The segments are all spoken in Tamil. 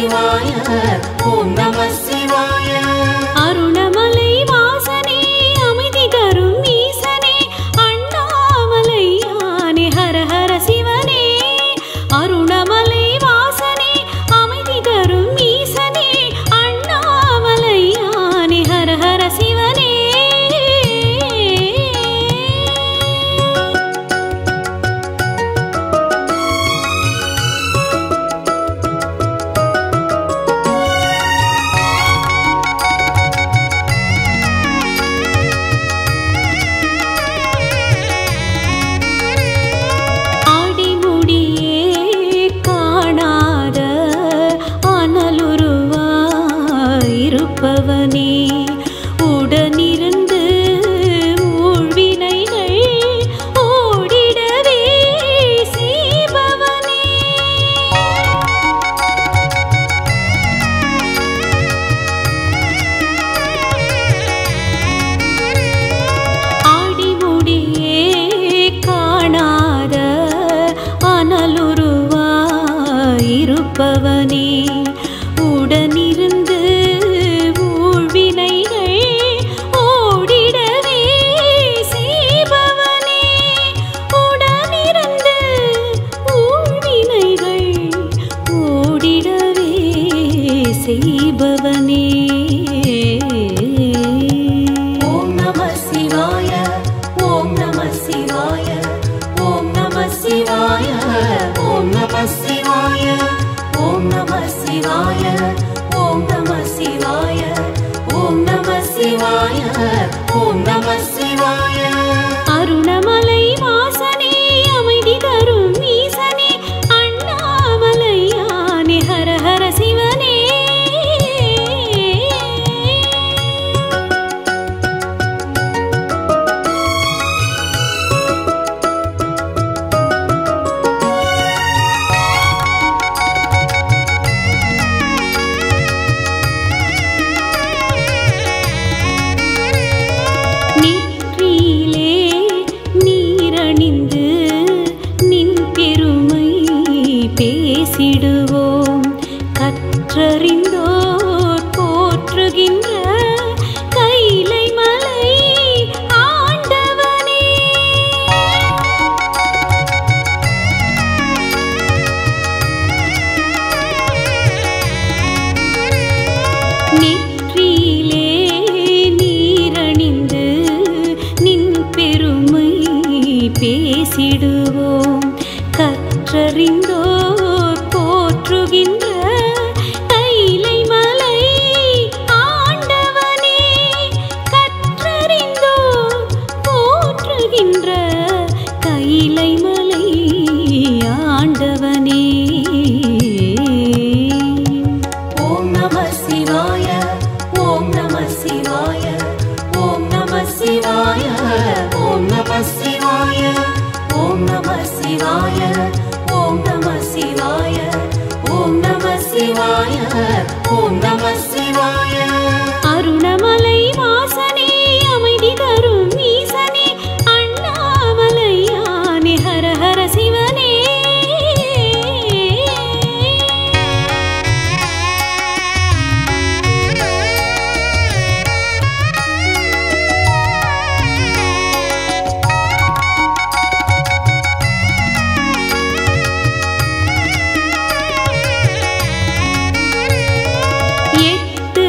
சிவாய ஓம் நம சிவாய. அருணமலை வாசனே அமைதி தரும் ஈசனே அண்ணாமலை யானே ஹர ஹர சிவனே. அருணமலை வாசனே அமைதி தரும் ஈசனே அண்ணாமலை யானே ஹர ஹர சிவனே. இருப்பவனே உடனிருந்து ஊழ்வினைகள் ஓடிடவே செய்பவனே. ஆடிமுடியே காணாத அனலுருவாயிருப்பவனே உடனிருந்து செய்பவனே. ஓம் நம சிவாய ஓம் நம சிவாய ஓம் நம சிவாய ஓம் நம சிவாய ஓம் நம சிவாய ஓம் நம சிவாய ஓம் நம சிவாய ஓம் நம சிவாய. அருணமலை வாசனே அமைதி தரும் ஈசனே அண்ணாமலை யானே ஹர ஹர சிவனே. நெற்றியிலே நீரணிந்து நின் பெருமை பேசிடுவோம். கற்றறிந்தோர் போற்றுகின்ற கைலை மலை ஆண்டவனே. நெற்றியிலே நீரணிந்து நின் பெருமை பேசிடுவோம். கற்றறிந்தோர் போற்றுகின்ற கைலை மலை ஆண்டவனே. கற்றறிந்தோர் போற்றுகின்ற கைலை மலை ஆண்டவனே. ஓம் நம சிவாய ஓம் நம சிவாய ஓம் நம சிவாய ஓம் நம சிவாய ஓம் நம சிவாய ஓம் நம சிவாய ஓம் நம சிவாய ஓம் நம சிவாய. அருணமலை வாசனே அமைதி தரும் ஈசனே அண்ணாமலை யானே ஹர ஹர சிவனே. எட்டு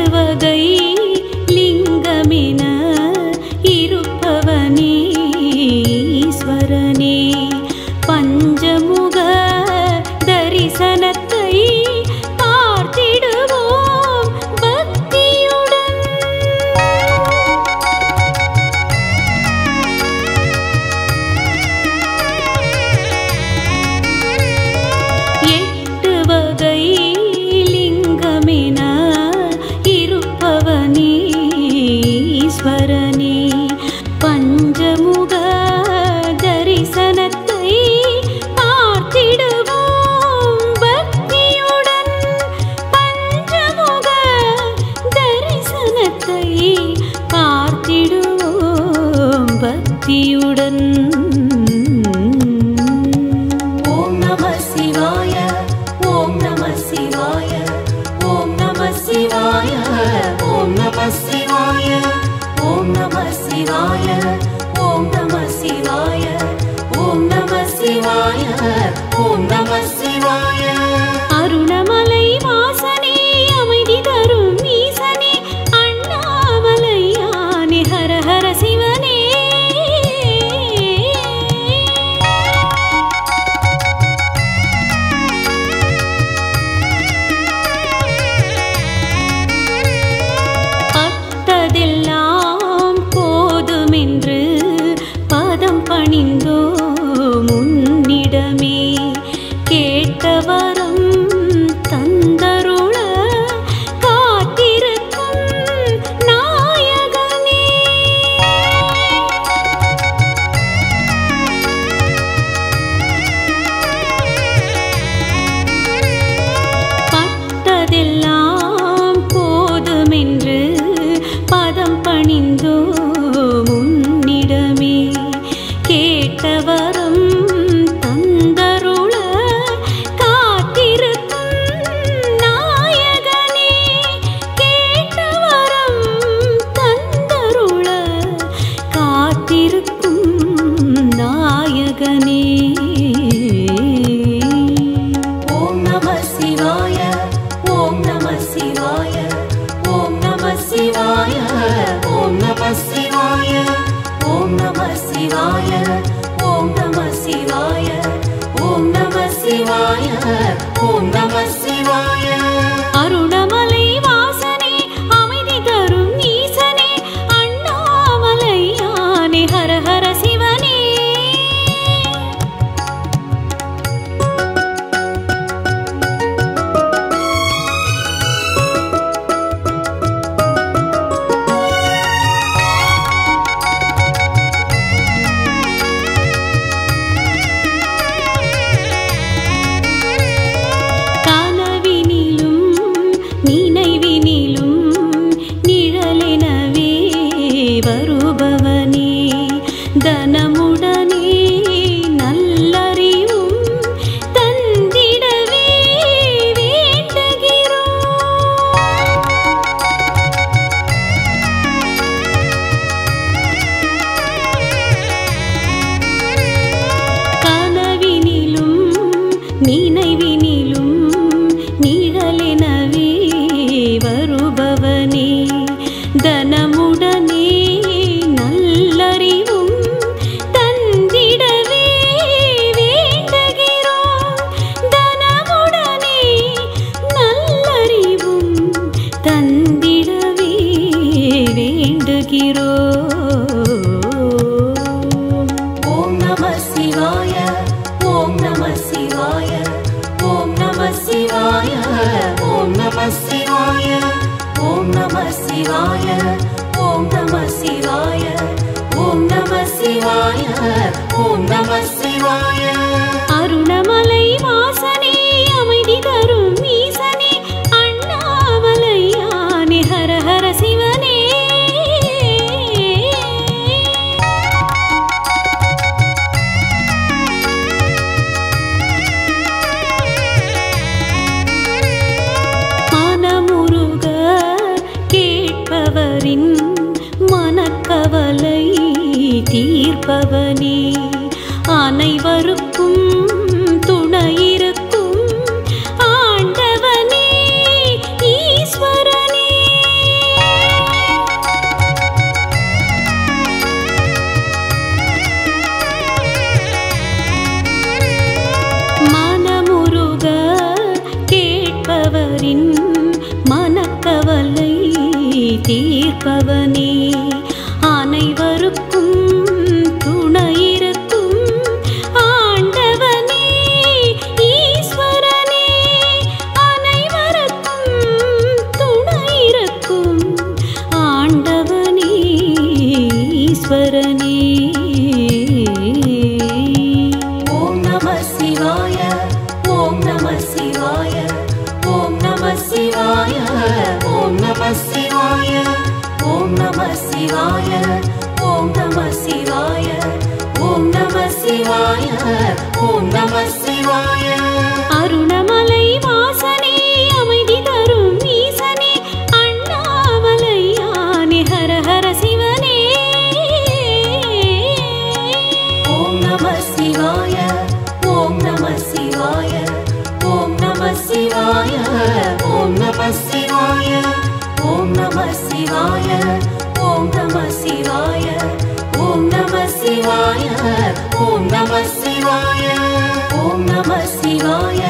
சிவாய ஓம் நம சிவாய அருணமலை வாசனே அமைதி தரும் ஈசனே அண்ணாமலையானே ஹர ஹர சிவனே பட்டதெல்லாம் போதுமென்று பாதம் பணிந்தோ முன்னிடமே கேட்டவரம் தந்தருள காத்திருக்கும் நாயகனே பட்டதெல்லாம் போதுமென்று பாதம் பணிந்தோ முன்னிடமே கேட்டவரம் தந்தருள காத்திருக்கும் நாயகனே கேட்டவரம் தந்தருள காத்திருக்கும் நாயகனே ஓம் நம சிவாய ஓம் நம சிவாய ஓம் நம சிவாய ஓம் நம சிவாய ஓம் நம சிவாய ஓம் நம சிவாய ஓம் நம சிவாய ஓம் நம சிவாய அருணமலை வாசனே அமைதி தரும் ஈசனே அண்ணாமலையானே ஹர ஹர சிவனே கனவினிலும் நினைவினிலும் நிழலெனவே வருபவனே தனமுடனே நல்லறிவும் தந்திடவே வேண்டுகிறோம் கனவினிலும் நினைவினிலும் நிழலெனவே வருபவனே தனமுடனே நல்லறிவும் தந்திடவே வேண்டுகிறோம் தனமுடனே நல்லறிவும் தந்திடவே வேண்டுகிறோம் ஓம் நம சிவாய ஓம் நம சிவாய ஓம் நம சிவாய ஓம் நம சிவாய ஓம் நம சிவாய ஓம் நம சிவாய ஓம் நம சிவாய ஓம் நம சிவாய அருணமலை வாசனே அமைதி தரும் ஈசனே அண்ணாமலையானே ஹர ஹர சிவனே மனமுருக கேட்பவரின் மனக்கவலை தீர்ப்பவனே அனைவருக்கும் துணையிருக்கும் ஆண்டவனே ஈஸ்வரனே மனமுருக கேட்பவரின் மனக்கவலை தீர்ப்பவனே அனைவருக்கும் துணையிருக்கும் ஆண்டவனே ஈஸ்வரனே அனைவருக்கும் துணையிருக்கும் ஆண்டவனே ஈஸ்வரனே ஓம் நம சிவாய ஓம் நம சிவாய ஓம் நம சிவாய ஓம் நம சிவாய ஓம் நம சிவாய ஓம் நம சிவாய ஓம் நம சிவாய ஓம் நம சிவாய அருணமலை வாசனே அமைதி தரும் ஈசனே அண்ணாமலையானே ஹர ஹர சிவனே ஓம் நம சிவாய சிவாய ஓம் நம சிவாய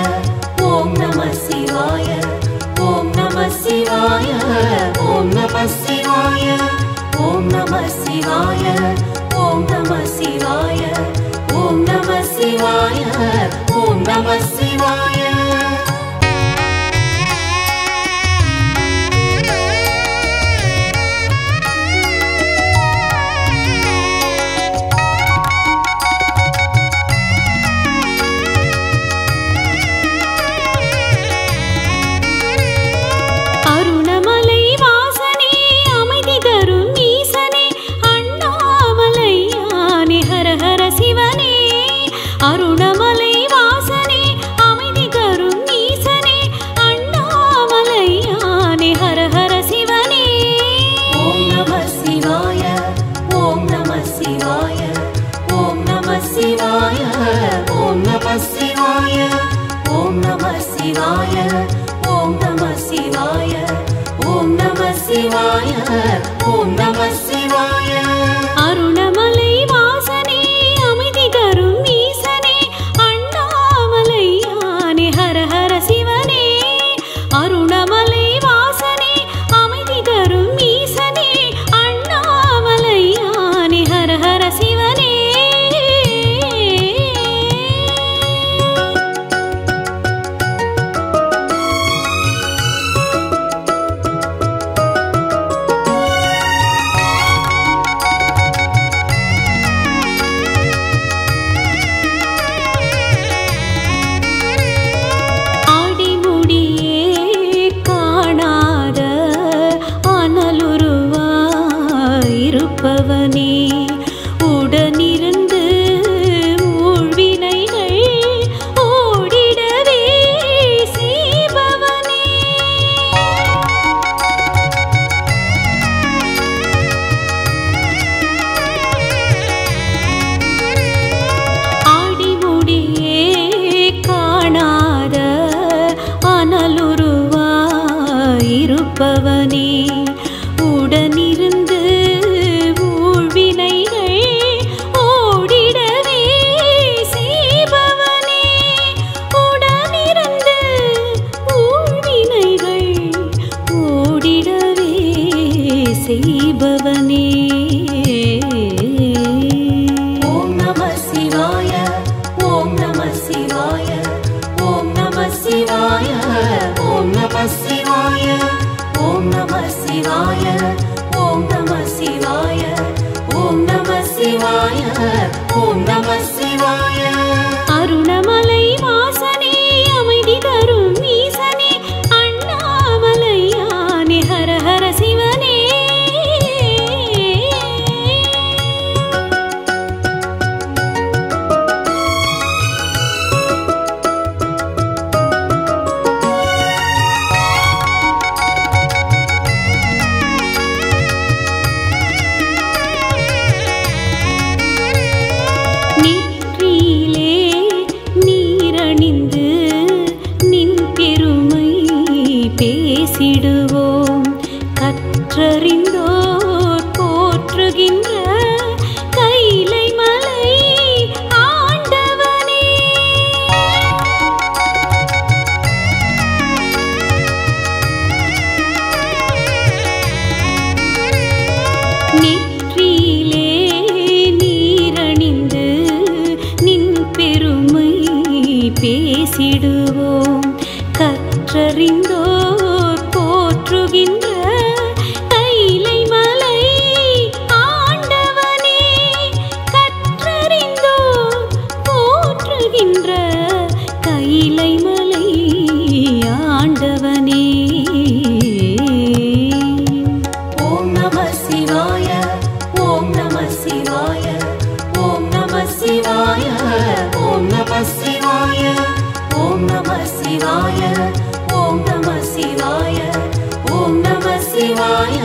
ஓம் நம சிவாய ஓம் நம சிவாய ஓம் நம சிவாய ஓம் நம சிவாய ஓம் நம சிவாய ஓம் நம சிவாய ஓம் நம சிவாய அருணமலை வாசனே அமைதி தரும் ஈசனே அண்ணாமலையானே ஹர ஹர சிவனே ஓம் நம சிவாய ஓம் நம சிவாய ஓம் நம சிவாய ஓம் நம சிவாய ஓம் நம சிவாய ஓம் நம சிவாய ஓம் நம சிவாய ஓம் நம சிவாய அருணமலை வாசனே அமைதி தரும் ஈசனே அண்ணாமலையானே ஹர ஹர சிவனே அருணமலை வாசனே அமைதி தரும் ஈசனே அண்ணாமலையானே ஹர ஹர சிவனே இருப்பவனே உடனிருந்து ஊழ்வினைகள் ஓடிடவே செய்பவனே ஆடிமுடியே காணாத அனலுருவாயிருப்பவனே உடனிருந்து செய்பவனே ஓம் நம சிவாய ஓம் நம சிவாய ஓம் நம சிவாய ஓம் நம சிவாய ஓம் நம சிவாய ஓம் நம சிவாய ஓம் நம சிவாய ஓம் நம சிவாய அருணமலை வாசனே அமைதி தரும் ஈசனே அண்ணாமலையானே ஹர ஹர சிவனே நெற்றியிலே நீரணிந்து நின் பெருமை பேசிடுவோம் கற்றறிந்தோர் போற்றுகின்ற கைலை மலை ஆண்டவனே நெற்றியிலே நீரணிந்து நின் பெருமை பேசிடுவோம் கற்றறிந்தோர் போற்றுகின்ற கைலை மலை ஆண்டவனே கற்றறிந்தோர் போற்றுகின்ற கைலை மலை ஆண்டவனே ஓம் நம சிவாய ஓம் நம சிவாய ஓம் நம சிவாய ஓம் நம சிவாய ஓம் நம சிவாய ஓம் நம சிவாய ஓம் நம சிவாய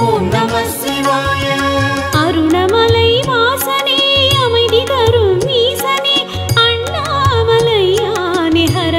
ஓம் நம சிவாய அருணமலை வாசனே அமைதி தரும் ஈசனே அண்ணாமலையானே ஹர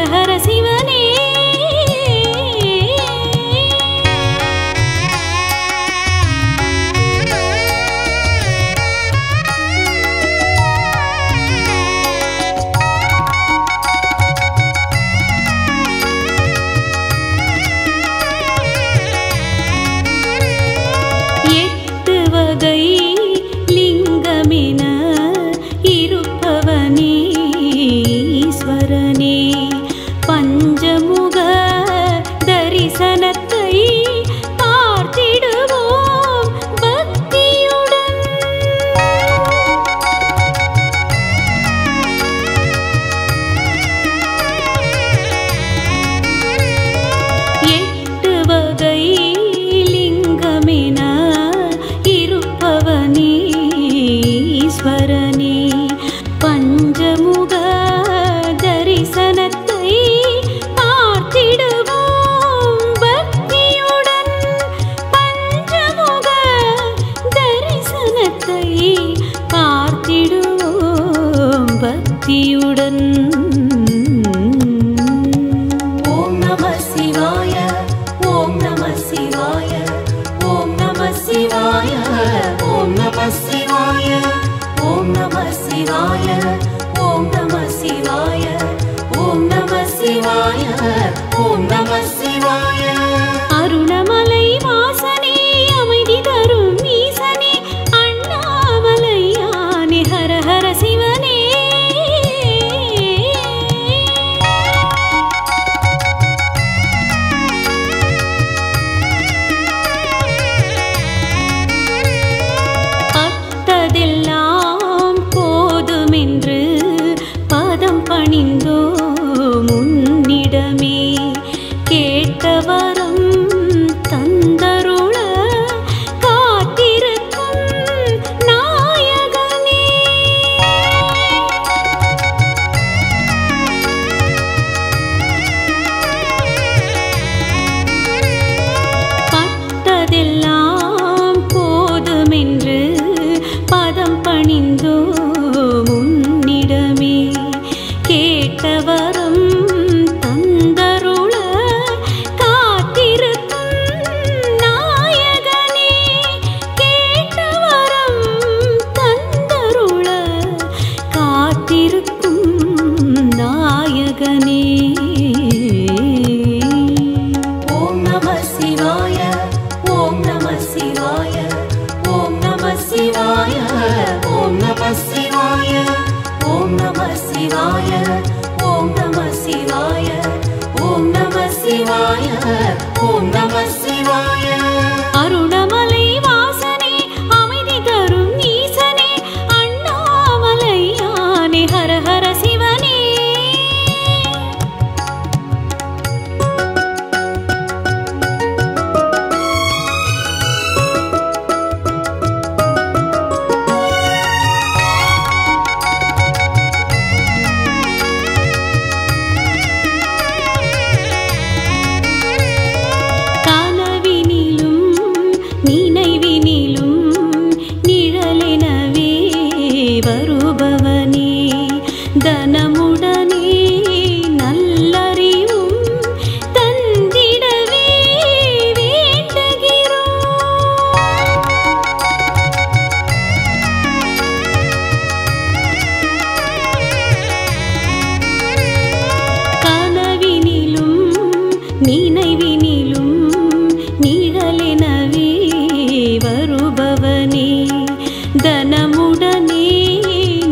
பக்தியுடன் ஓம் நம சிவாய ஓம் நம சிவாய ஓம் நம சிவாய ஓம் நம சிவாய ஓம் நம சிவாய ஓம் நம சிவாய ஓம் நம சிவாய ஓம் நம சிவாய அருணமலை வாசனே அமைதி தரும் ஈசனே அண்ணாமலையானே ஹர ஹர சிவனே பட்டதெல்லாம் போதுமென்று பாதம் பணிந்தோ முன்னிடமே கேட்டவரம் தந்தருள காத்திருக்கும் நாயகனே பட்டதெல்லாம் போதுமென்று பதம் பணிந்தோ முன்னிடமே கேட்டவரம் தந்தருள காத்திருக்கும் நாயகனே கேட்டவரம் தந்தருள காத்திருக்கும் நாயகனே ஓம் நம சிவாய ஓம் நம சிவாய ஓம் நம சிவாய ஓம் நம சிவாய ஓம் நம சிவாய ஓம் நம சிவாய ஓம் நம சிவாய ஓம் நம சிவாய அருணமலை வாசனே அமைதி தரும் ஈசனே அண்ணாமலையானே ஹர ஹர சிவனே கனவினிலும் நினைவினிலும் நிழலெனவே வருபவனே தனமுடனே நல்லறிவும் தந்திடவே வேண்டுகிறோம் கனவினிலும் நினைவினிலும் நிழலெனவே வருபவனே தனமுடனே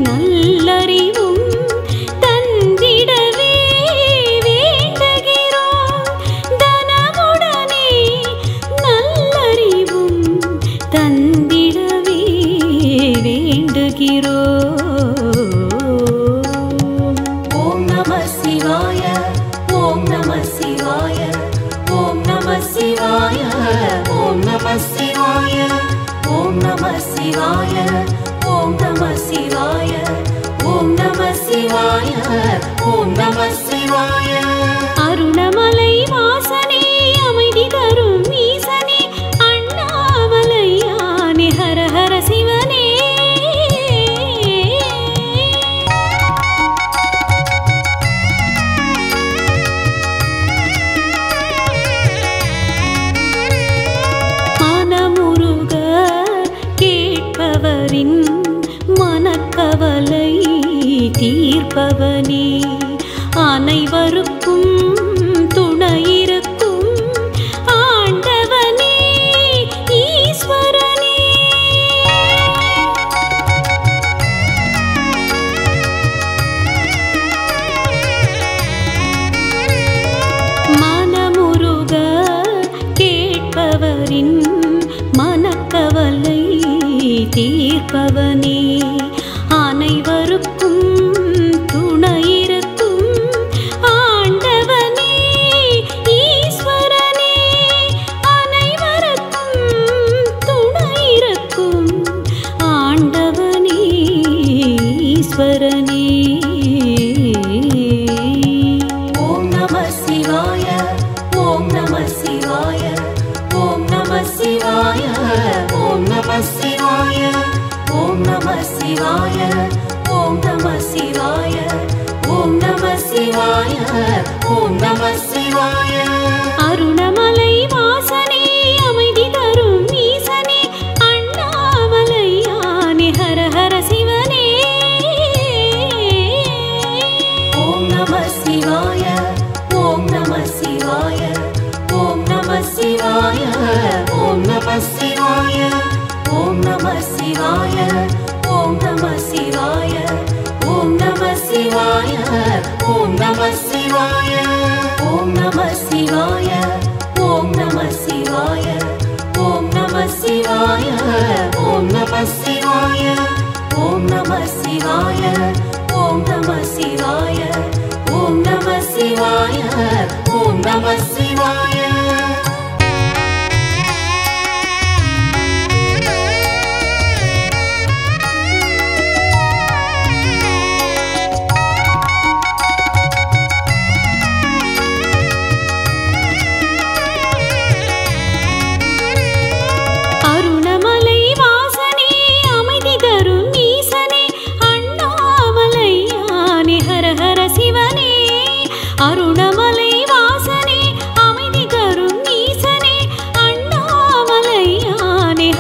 நல்லறிவும் தந்திடவே வேண்டுகிறோம் தனமுடனே நல்லறிவும் தந்திடவே வேண்டுகிறோம் ஓம் நம சிவாய ஓம் நம சிவாய ஓம் நம சிவாய ஓம் நம சிவாய ஓம் நம சிவாய ஓம் நம சிவாய ஓம் நம சிவாய ஓம் நம சிவாய அருணமலை வாசனே அமைதி தரும் ஈசனே அண்ணாமலையானே ஹர ஹர சிவனே மனமுருக கேட்பவரின் மனக்கவலை தீர்ப்பவனே அனைவருக்கும் துணையிருக்கும் ஆண்டவனே ஈஸ்வரனே மனமுருக கேட்பவரின் மனக்கவலை தீர்ப்பவனே அனைவருக்கும் துணையிருக்கும் ஆண்டவனே ஈஸ்வரனே அனைவருக்கும் துணையிருக்கும் ஆண்டவனே ஈஸ்வரனே ஓம் நம சிவாய ஓம் நம சிவாய ஓம் நம சிவாய ஓம் நம சிவாய ஓம் நம சிவாய ஓம் நம சிவாய அருணமலை வாசனே அமைதி தரும் ஈசனே அண்ணாமலையானே ஹர ஹர சிவனே ஓம் நம சிவாய ஓம் நம சிவாய ஓம் நம சிவாய ஓம் நம சிவாய ஓம் நம சிவாய ஓம் நம சிவாய ஓம் நம சிவாய ஓம் நம சிவாய ஓம் நம சிவாய ஓம் நம சிவாய ஓம் நம சிவாய ஓம் நம சிவாய ஓம் நம சிவாய ஓம் நம சிவாய ஓம் நம சிவாய ஓம் நம சிவாய அருணமலை வாசனே அமைதி தரும் ஈசனே அண்ணாமலையானே ஹர ஹர சிவனே அருணமலை வாசனே அமைதி தரும் ஈசனே அண்ணாமலையானே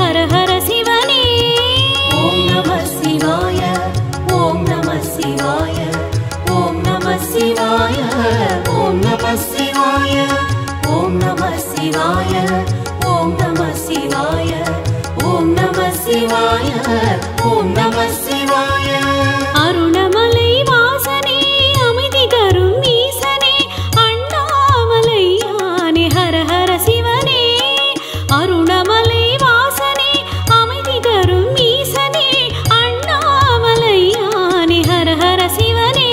ஹர ஹர சிவனே ஓம் நம சிவாய ஓம் நம சிவாய ஓம் நம சிவாய ஓம் நம சிவாய ஓம் நம சிவாய ஓம் நம சிவாய ஓம் நம சிவாய ஓம் நம சிவாய அருணமலை வாசனே அமைதி தரும் ஈசனே அண்ணாமலையானே ஹர ஹர சிவனே அருணமலை வாசனே அமைதி தரும் ஈசனே அண்ணாமலையானே ஹர ஹர சிவனே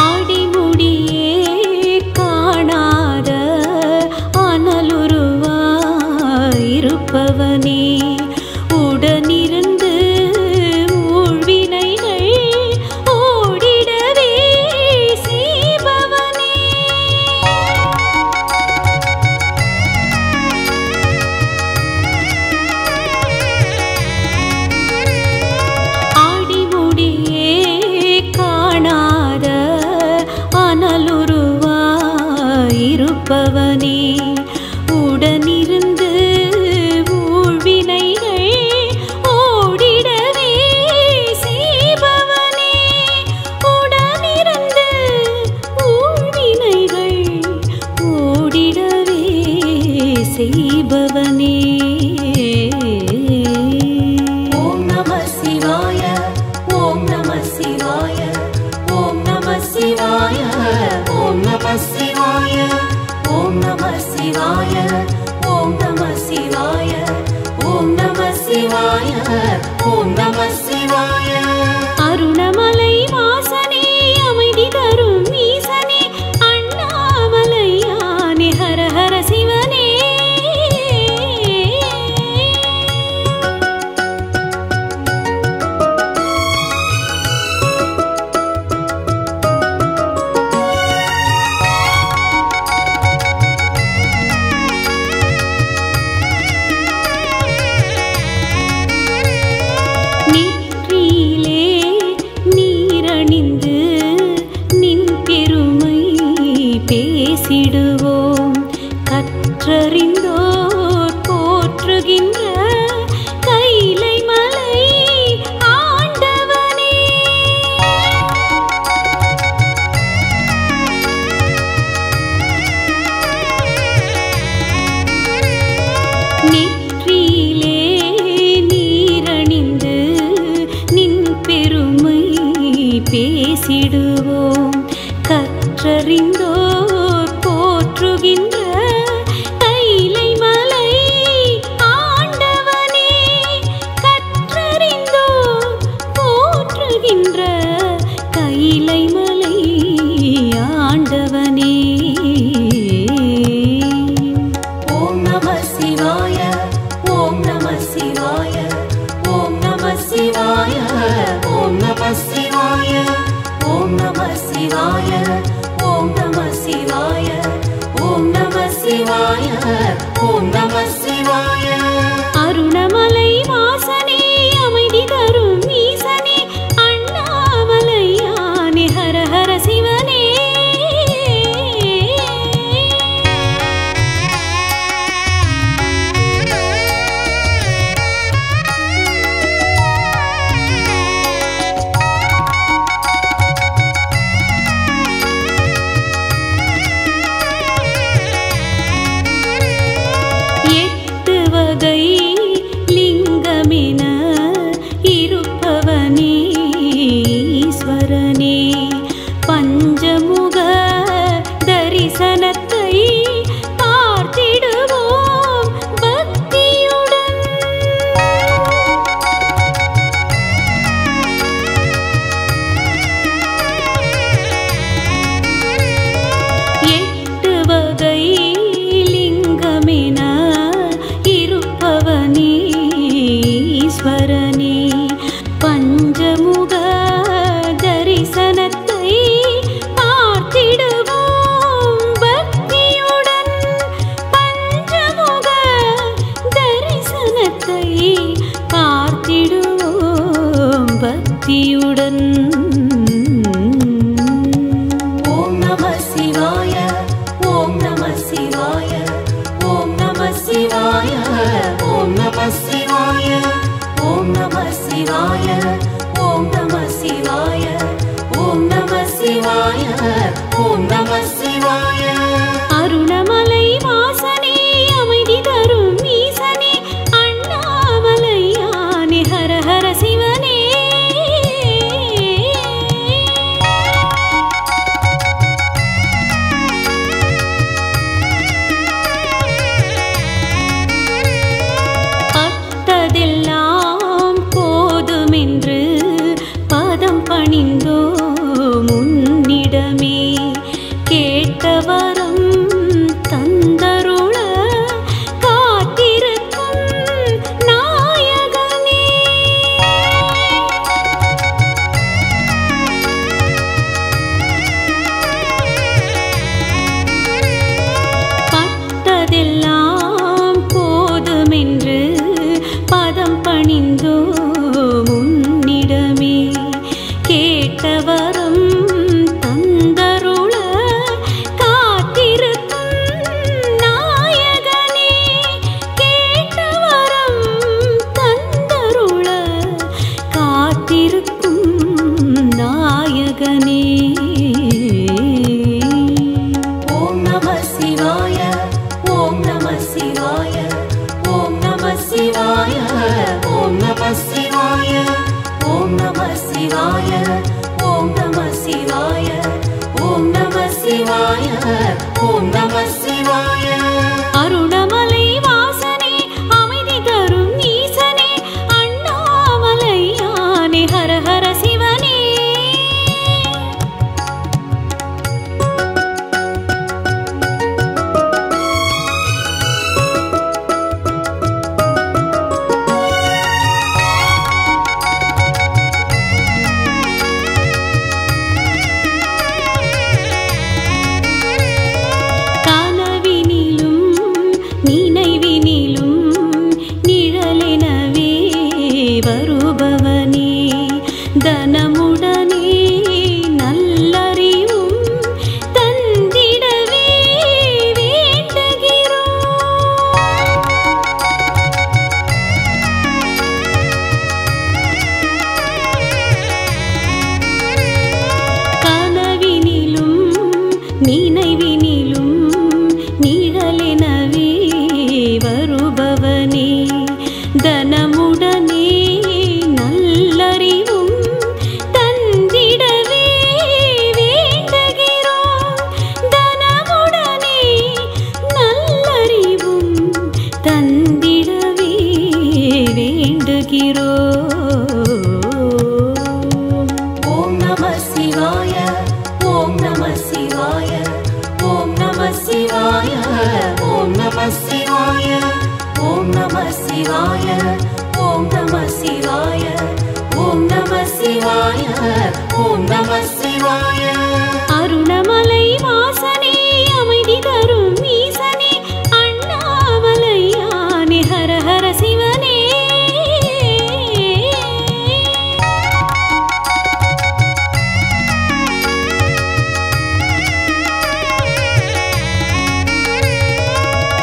ஆடிமுடியே காணாத அனலுருவாயிருப்பவனே உடனிருந்து ஊழ்வினைகள் ஓடிடவே செய்பவனே ஆடிமுடியே காணாத அனலுருவாயிருப்பவனே உடனிருந்து ஊழ்வினைகள் ஓடிடவே செய்பவனே உடனிருந்து ஊழ்வினைகள் ஓடிடவே செய்பவனே ஓம் நம சிவாய ஓம் நம சிவாய ஓம் நம சிவாய ஓம் நம சிவாய ஓம் நம சிவாய ஓம் நம சிவாய ஓம் நம சிவாய ஓம் நம சிவாய அருணமலை வாசனே அமைதி தரும் ஈசனே அண்ணாமலையானே ஹர ஹர சிவனே நெற்றியிலே நீரணிந்து நின் பெருமை பேசிடுவோம் கற்றறிந்தோர் போற்றுகின்ற கைலை மலை ஆண்டவனே நெற்றியிலே நீரணிந்து நின் பெருமை பேசிடுவோம் கற்றறிந்தோர் போற்றுகின்ற கைலை மலை ஆண்டவனே கற்றறிந்தோர் போற்றுகின்ற கைலை மலை ஆண்டவனே ஓம் நம சிவாய ஓம் நம சிவாய ஓம் நம சிவாய புத்தியுடன் ஓம் நம சிவாய ஓம் நம சிவாய ஓம் நம சிவாய ஓம் நம சிவாய ஓம் நம சிவாய ஓம் நம சிவாய ஓம் நம சிவாய ஓம் நம சிவாய அருணமலை வாசனே அமைதி தரும் ஈசனே அண்ணாமலையானே ஹர ஹர சிவனே பட்டதெல்லாம் போதுமென்று பாதம் பணிந்தோ முன்னிடமே கேட்டவரம் தந்தருள காத்திருக்கும் நாயகனே பட்டதெல்லாம் போதுமென்று பதம் பணிந்தோ முன்னிடமே கேட்டவரம் தந்தருள காத்திருக்கும் நாயகனே கேட்டவரம் தந்தருள காத்திருக்கும் நாயகனே ஓம் நம சிவாய ஓம் நம சிவாய ஓம் நம சிவாய ஓம் நம சிவாய ஓம் நம சிவாய ஓம் நம சிவாய ஓம் நம சிவாய ஓம் நம சிவாய அருணமலை வாசனே அமைதி தரும் ஈசனே அண்ணாமலையானே ஹர ஹர சிவனே கனவினிலும் நினைவினிலும் நிழலெனவே வருபவனே தனமுடனே நல்லறிவும் தந்திடவே வேண்டுகிறோம் கனவினிலும் நினைவினிலும் நிழலெனவே வருபவனே தனமுடனே நல்லறிவும் தந்திடவே வேண்டுகிறோம் தனமுடனே நல்லறிவும் தந்திடவே வேண்டுகிறோம் ஓம் நம சிவாய ஓம் நம சிவாய ஓம் நம சிவாய ஓம் நம சிவாய ஓம் நம சிவாய ஓம் நம சிவாய ஓம் நம சிவாய ஓம் நம சிவாய அருணமலை வாசனே அமைதி தரும் ஈசனே அண்ணாமலையானே ஹர ஹர சிவனே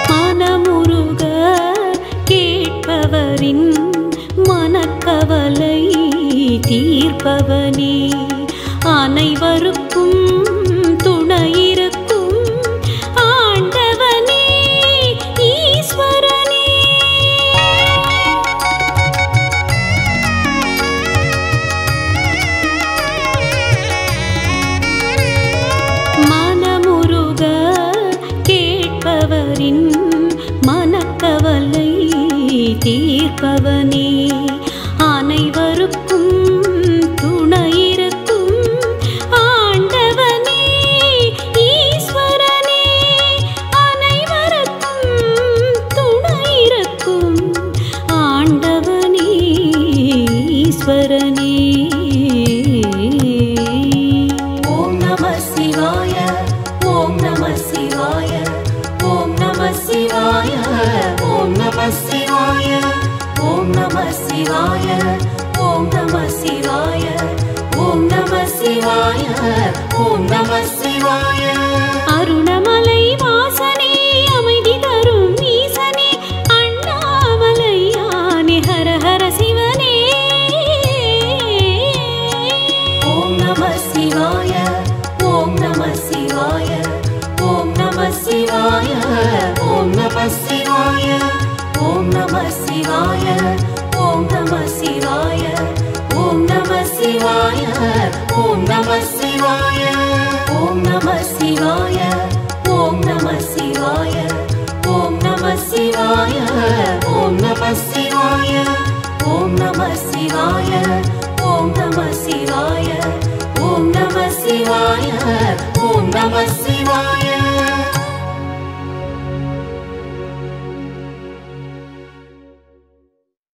மனமுருக கேட்பவரின் மனக்கவலை தீர்ப்பவனே அனைவருக்கும் துணையிருக்கும் ஆண்டவனே ஈஸ்வரனே மனமுருக கேட்பவரின் மனக்கவலை தீர்ப்பவனே அனைவருக்கும் துணையிருக்கும் ஆண்டவனே ஈஸ்வரனே அனைவருக்கும் துணையிருக்கும் ஆண்டவனே ஈஸ்வரனே ஓம் நம சிவாய ஓம் நம சிவாய ஓம் நம சிவாய ஓம் நம சிவாய ஓம் நம சிவாய ஓம் நம சிவாய ஓம் நம சிவாய. அருணமலை வாசனே அமைதி தரும் ஈசனே அண்ணாமலையானே ஹர ஹர சிவனே. ஓம் நம சிவாய. ஓம் நம சிவாய. ஓம் நம சிவாய. ஓம் நம சிவாய. ஓம் நம சிவாய. ஓம் நம சிவாய. ஓம் நம சிவாய. ஓம் நம சிவாய. ஓம் நம சிவாய. ஓம் நம சிவாய. ஓம் நம சிவாய. ஓம் நம சிவாய. ஓம் நம சிவாய. ஓம் நம சிவாய. ஓம் நம சிவாய. ஓம் நம சிவாய.